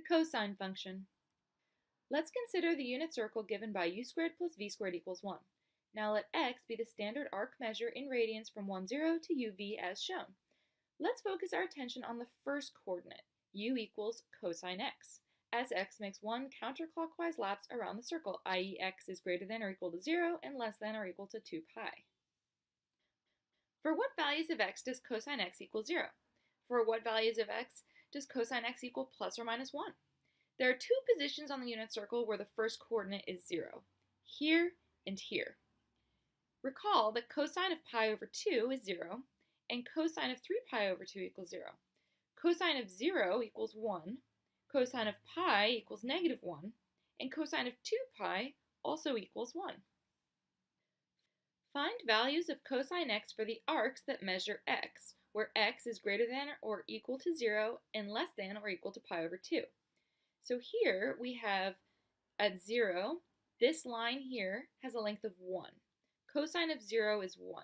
The cosine function. Let's consider the unit circle given by u squared plus v squared equals 1. Now let x be the standard arc measure in radians from 1, 0 to uv as shown. Let's focus our attention on the first coordinate, u equals cosine x, as x makes one counterclockwise lapse around the circle, i.e. x is greater than or equal to 0 and less than or equal to 2 pi. For what values of x does cosine x equal 0? For what values of x does cosine x equal plus or minus 1? There are two positions on the unit circle where the first coordinate is 0, here and here. Recall that cosine of pi over 2 is 0, and cosine of 3 pi over 2 equals 0. Cosine of 0 equals 1, cosine of pi equals negative 1, and cosine of 2 pi also equals 1. Find values of cosine x for the arcs that measure x, where x is greater than or equal to 0 and less than or equal to pi over 2. So here we have at 0, this line here has a length of 1. Cosine of 0 is 1.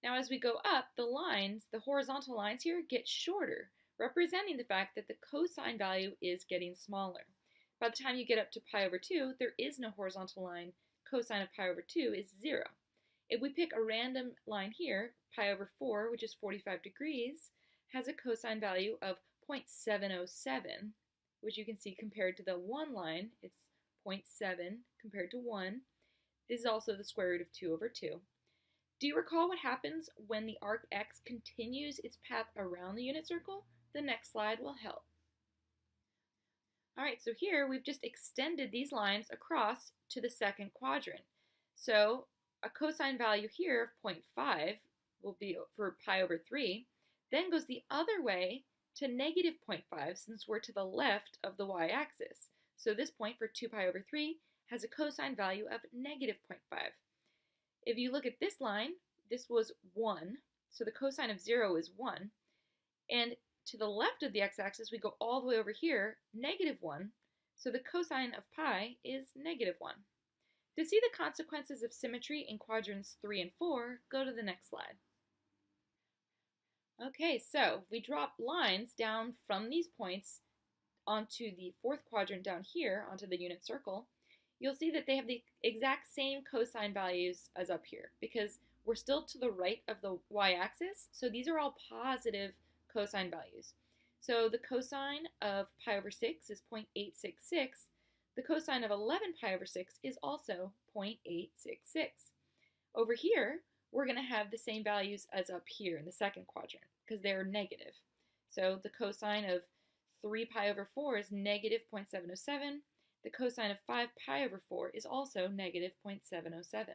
Now as we go up, the lines, the horizontal lines here, get shorter, representing the fact that the cosine value is getting smaller. By the time you get up to pi over 2, there is no horizontal line. Cosine of pi over 2 is 0. If we pick a random line here, pi over 4, which is 45 degrees, has a cosine value of 0.707, which you can see compared to the 1 line, it's 0.7 compared to 1. This is also the square root of 2 over 2. Do you recall what happens when the arc x continues its path around the unit circle? The next slide will help. Alright, so here we've just extended these lines across to the second quadrant. So a cosine value here of 0.5 will be for pi over 3, then goes the other way to negative 0.5 since we're to the left of the y-axis. So this point for 2 pi over 3 has a cosine value of negative 0.5. If you look at this line, this was 1, so the cosine of 0 is 1. And to the left of the x-axis, we go all the way over here, negative 1, so the cosine of pi is negative 1. To see the consequences of symmetry in quadrants 3 and 4, go to the next slide. Okay, so we drop lines down from these points onto the fourth quadrant down here, onto the unit circle. You'll see that they have the exact same cosine values as up here because we're still to the right of the y-axis, so these are all positive cosine values. So the cosine of pi over 6 is 0.866. The cosine of 11 pi over 6 is also 0.866. Over here, we're going to have the same values as up here in the second quadrant because they're negative. So the cosine of 3 pi over 4 is negative 0.707. The cosine of 5 pi over 4 is also negative 0.707.